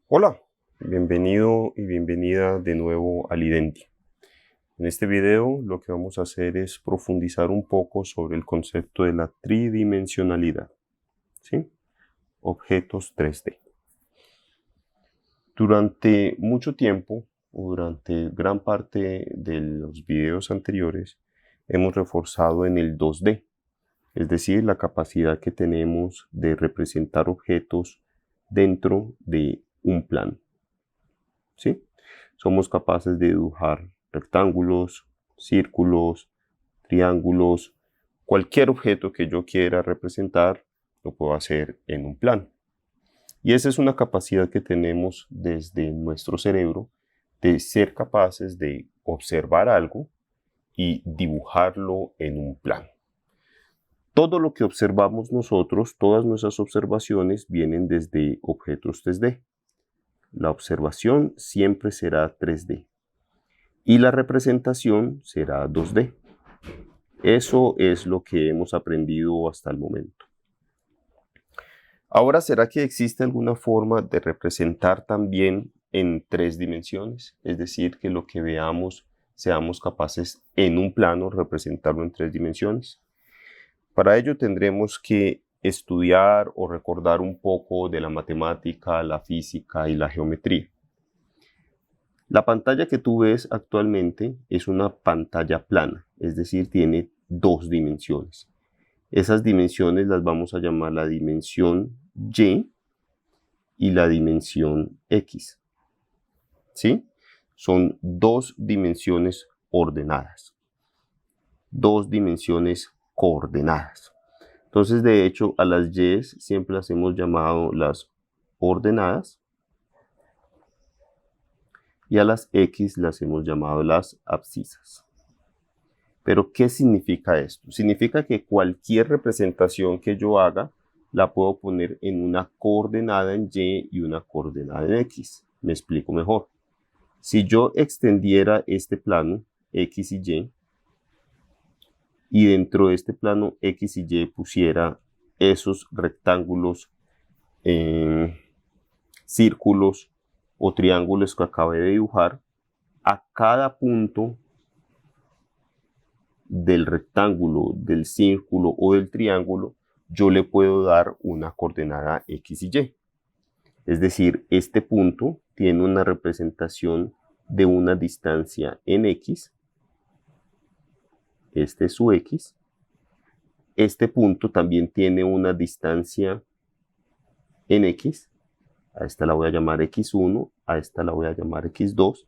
Hola, bienvenido y bienvenida de nuevo al Identi. En este video lo que vamos a hacer es profundizar un poco sobre el concepto de la tridimensionalidad, ¿sí? Objetos 3D. Durante mucho tiempo, o durante gran parte de los videos anteriores, hemos reforzado en el 2D, es decir, la capacidad que tenemos de representar objetos dentro de un plano, ¿sí? Somos capaces de dibujar rectángulos, círculos, triángulos, cualquier objeto que yo quiera representar, lo puedo hacer en un plano. Y esa es una capacidad que tenemos desde nuestro cerebro de ser capaces de observar algo y dibujarlo en un plano. Todo lo que observamos nosotros, todas nuestras observaciones vienen desde objetos 3D. La observación siempre será 3D y la representación será 2D. Eso es lo que hemos aprendido hasta el momento. Ahora, ¿será que existe alguna forma de representar también en 3 dimensiones? Es decir, que lo que veamos seamos capaces en un plano representarlo en 3 dimensiones. Para ello tendremos que estudiar o recordar un poco de la matemática, la física y la geometría. La pantalla que tú ves actualmente es una pantalla plana, es decir, tiene 2 dimensiones. Esas dimensiones las vamos a llamar la dimensión y la dimensión X. ¿Sí? Son 2 dimensiones ordenadas. 2 dimensiones coordenadas. Entonces, de hecho, a las Y siempre las hemos llamado las ordenadas y a las X las hemos llamado las abscisas. Pero, ¿qué significa esto? Significa que cualquier representación que yo haga la puedo poner en una coordenada en Y y una coordenada en X. Me explico mejor. Si yo extendiera este plano, X y dentro de este plano X y Y pusiera esos rectángulos, círculos o triángulos que acabé de dibujar, a cada punto del rectángulo, del círculo o del triángulo, yo le puedo dar una coordenada X y Y. Es decir, este punto tiene una representación de una distancia en X. Este es su X. Este punto también tiene una distancia en X. A esta la voy a llamar X1, a esta la voy a llamar X2.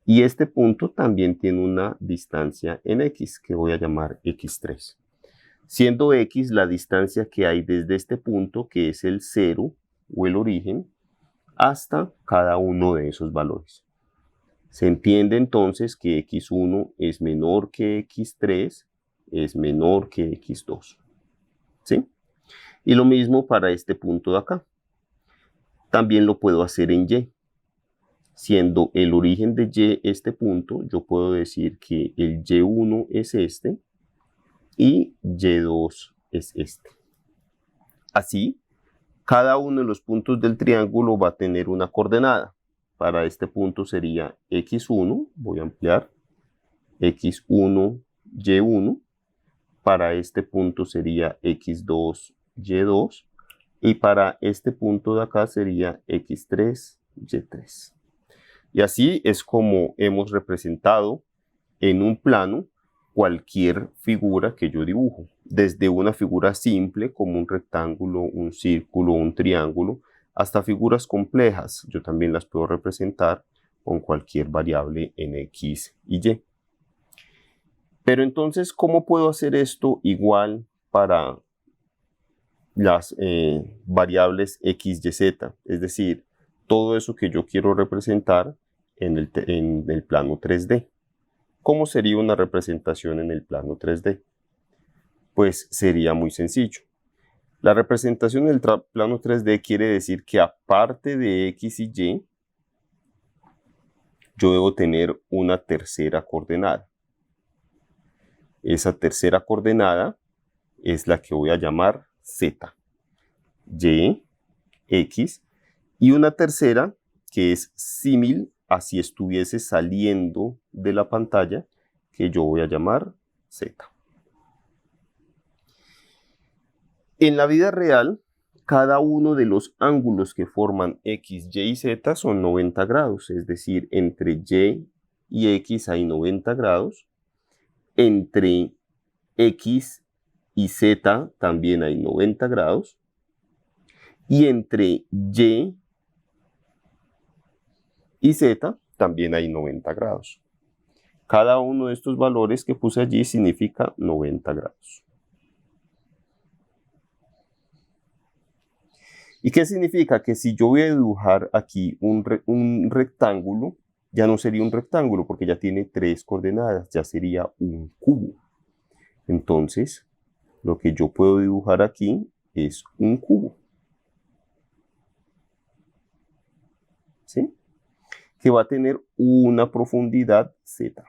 Y este punto también tiene una distancia en X, que voy a llamar X3. Siendo X la distancia que hay desde este punto, que es el 0 o el origen, hasta cada uno de esos valores. Se entiende entonces que X1 es menor que X3, es menor que X2. ¿Sí? Y lo mismo para este punto de acá. También lo puedo hacer en Y. Siendo el origen de Y este punto, yo puedo decir que el Y1 es este y Y2 es este. Así, cada uno de los puntos del triángulo va a tener una coordenada. Para este punto sería X1, voy a ampliar, X1, Y1. Para este punto sería X2, Y2. Y para este punto de acá sería X3, Y3. Y así es como hemos representado en un plano cualquier figura que yo dibujo, desde una figura simple como un rectángulo, un círculo, un triángulo, hasta figuras complejas. Yo también las puedo representar con cualquier variable en X y Y. Pero entonces, ¿cómo puedo hacer esto igual para las variables X, Y, Z? Es decir, todo eso que yo quiero representar en el plano 3D. ¿Cómo sería una representación en el plano 3D? Pues sería muy sencillo. La representación en el plano 3D quiere decir que aparte de X y Y, yo debo tener una tercera coordenada. Esa tercera coordenada es la que voy a llamar Z. Y, X, y una tercera que es símil a si estuviese saliendo de la pantalla, que yo voy a llamar Z. En la vida real, cada uno de los ángulos que forman X, Y y Z son 90 grados, es decir, entre Y y X hay 90 grados, entre X y Z también hay 90 grados, y entre Y Z también hay 90 grados. Cada uno de estos valores que puse allí significa 90 grados. ¿Y qué significa? Que si yo voy a dibujar aquí un rectángulo, ya no sería un rectángulo porque ya tiene 3 coordenadas, ya sería un cubo. Entonces, lo que yo puedo dibujar aquí es un cubo. ¿Sí? Que va a tener una profundidad Z.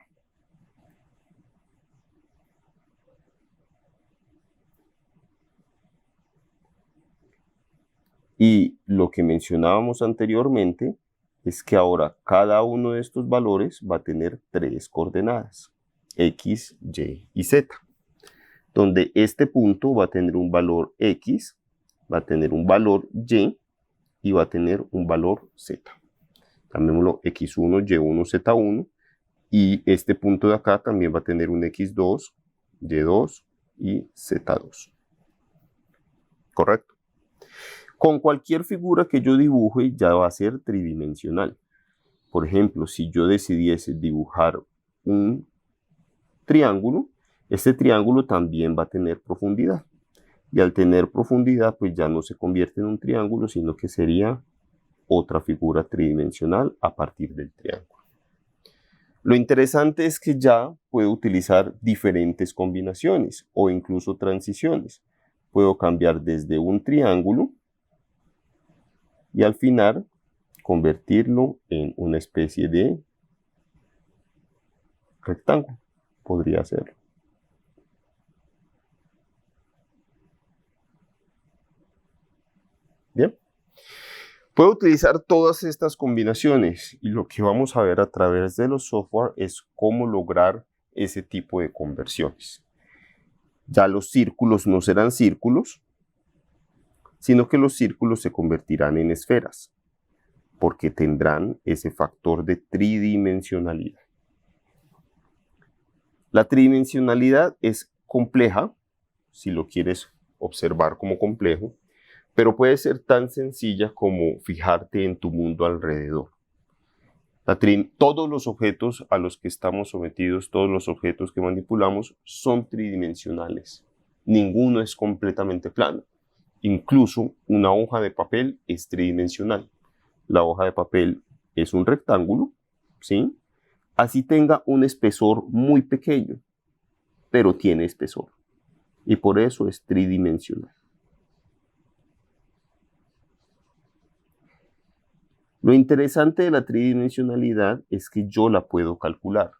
Y lo que mencionábamos anteriormente es que ahora cada uno de estos valores va a tener 3 coordenadas, X, Y y Z. Donde este punto va a tener un valor X, va a tener un valor y va a tener un valor Z. Llamémoslo X1, Y1, Z1. Y este punto de acá también va a tener un X2, Y2 y Z2. ¿Correcto? Con cualquier figura que yo dibuje ya va a ser tridimensional. Por ejemplo, si yo decidiese dibujar un triángulo, este triángulo también va a tener profundidad. Y al tener profundidad, pues ya no se convierte en un triángulo, sino que sería otra figura tridimensional a partir del triángulo. Lo interesante es que ya puedo utilizar diferentes combinaciones o incluso transiciones. Puedo cambiar desde un triángulo y al final convertirlo en una especie de rectángulo. Podría hacerlo. Bien. Puedo utilizar todas estas combinaciones y lo que vamos a ver a través de los software es cómo lograr ese tipo de conversiones. Ya los círculos no serán círculos, sino que los círculos se convertirán en esferas, porque tendrán ese factor de tridimensionalidad. La tridimensionalidad es compleja, si lo quieres observar como complejo, pero puede ser tan sencilla como fijarte en tu mundo alrededor. Todos los objetos a los que estamos sometidos, todos los objetos que manipulamos son tridimensionales. Ninguno es completamente plano. Incluso una hoja de papel es tridimensional. La hoja de papel es un rectángulo, ¿sí? Así tenga un espesor muy pequeño, pero tiene espesor. Y por eso es tridimensional. Lo interesante de la tridimensionalidad es que yo la puedo calcular,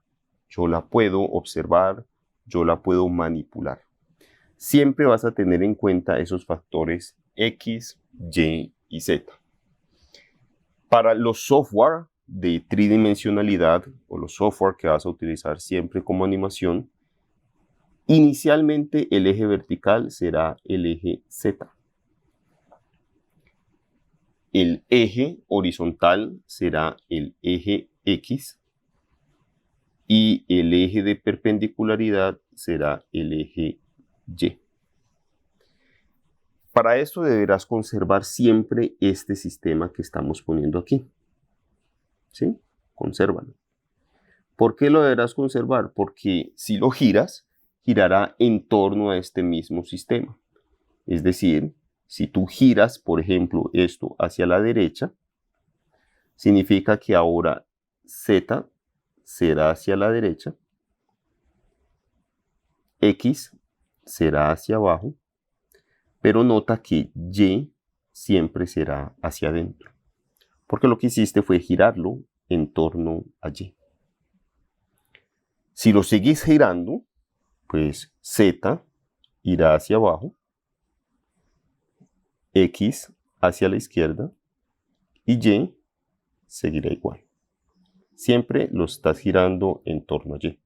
yo la puedo observar, yo la puedo manipular. Siempre vas a tener en cuenta esos factores X, Y y Z. Para los software de tridimensionalidad o los software que vas a utilizar siempre como animación, inicialmente el eje vertical será el eje Z. El eje horizontal será el eje X y el eje de perpendicularidad será el eje Y. Para esto deberás conservar siempre este sistema que estamos poniendo aquí. ¿Sí? Consérvalo. ¿Por qué lo deberás conservar? Porque si lo giras, girará en torno a este mismo sistema. Es decir, si tú giras, por ejemplo, esto hacia la derecha, significa que ahora Z será hacia la derecha, X será hacia abajo, pero nota que Y siempre será hacia adentro, porque lo que hiciste fue girarlo en torno a Y. Si lo seguís girando, pues Z irá hacia abajo, X hacia la izquierda y Y seguirá igual. Siempre lo estás girando en torno a Y.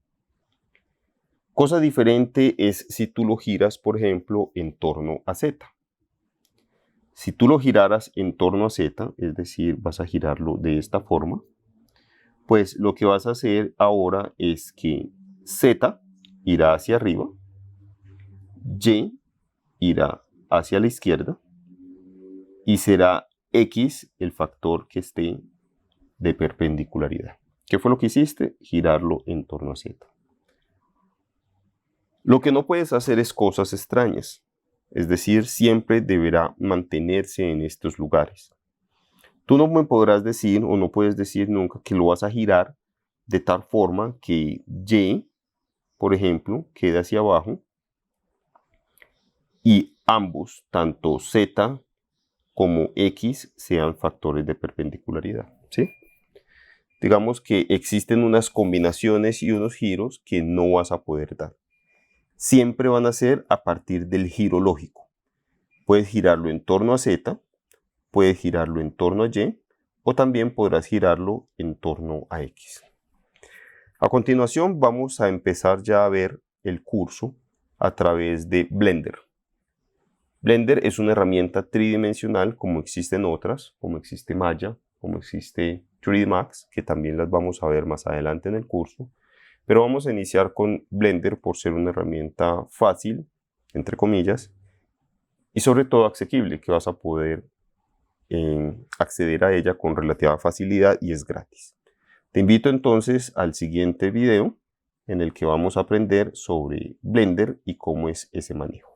Cosa diferente es si tú lo giras, por ejemplo, en torno a Z. Si tú lo giraras en torno a Z, es decir, vas a girarlo de esta forma, pues lo que vas a hacer ahora es que Z irá hacia arriba, Y irá hacia la izquierda y será X el factor que esté de perpendicularidad. ¿Qué fue lo que hiciste? Girarlo en torno a Z. Lo que no puedes hacer es cosas extrañas, es decir, siempre deberá mantenerse en estos lugares. Tú no me podrás decir o no puedes decir nunca que lo vas a girar de tal forma que Y, por ejemplo, quede hacia abajo y ambos, tanto Z como X, sean factores de perpendicularidad, ¿sí? Digamos que existen unas combinaciones y unos giros que no vas a poder dar. Siempre van a ser a partir del giro lógico. Puedes girarlo en torno a Z, puedes girarlo en torno a Y, o también podrás girarlo en torno a X. A continuación vamos a empezar ya a ver el curso a través de Blender. Blender es una herramienta tridimensional como existen otras, como existe Maya, como existe 3D Max, que también las vamos a ver más adelante en el curso. Pero vamos a iniciar con Blender por ser una herramienta fácil, entre comillas, y sobre todo asequible, que vas a poder acceder a ella con relativa facilidad y es gratis. Te invito entonces al siguiente video en el que vamos a aprender sobre Blender y cómo es ese manejo.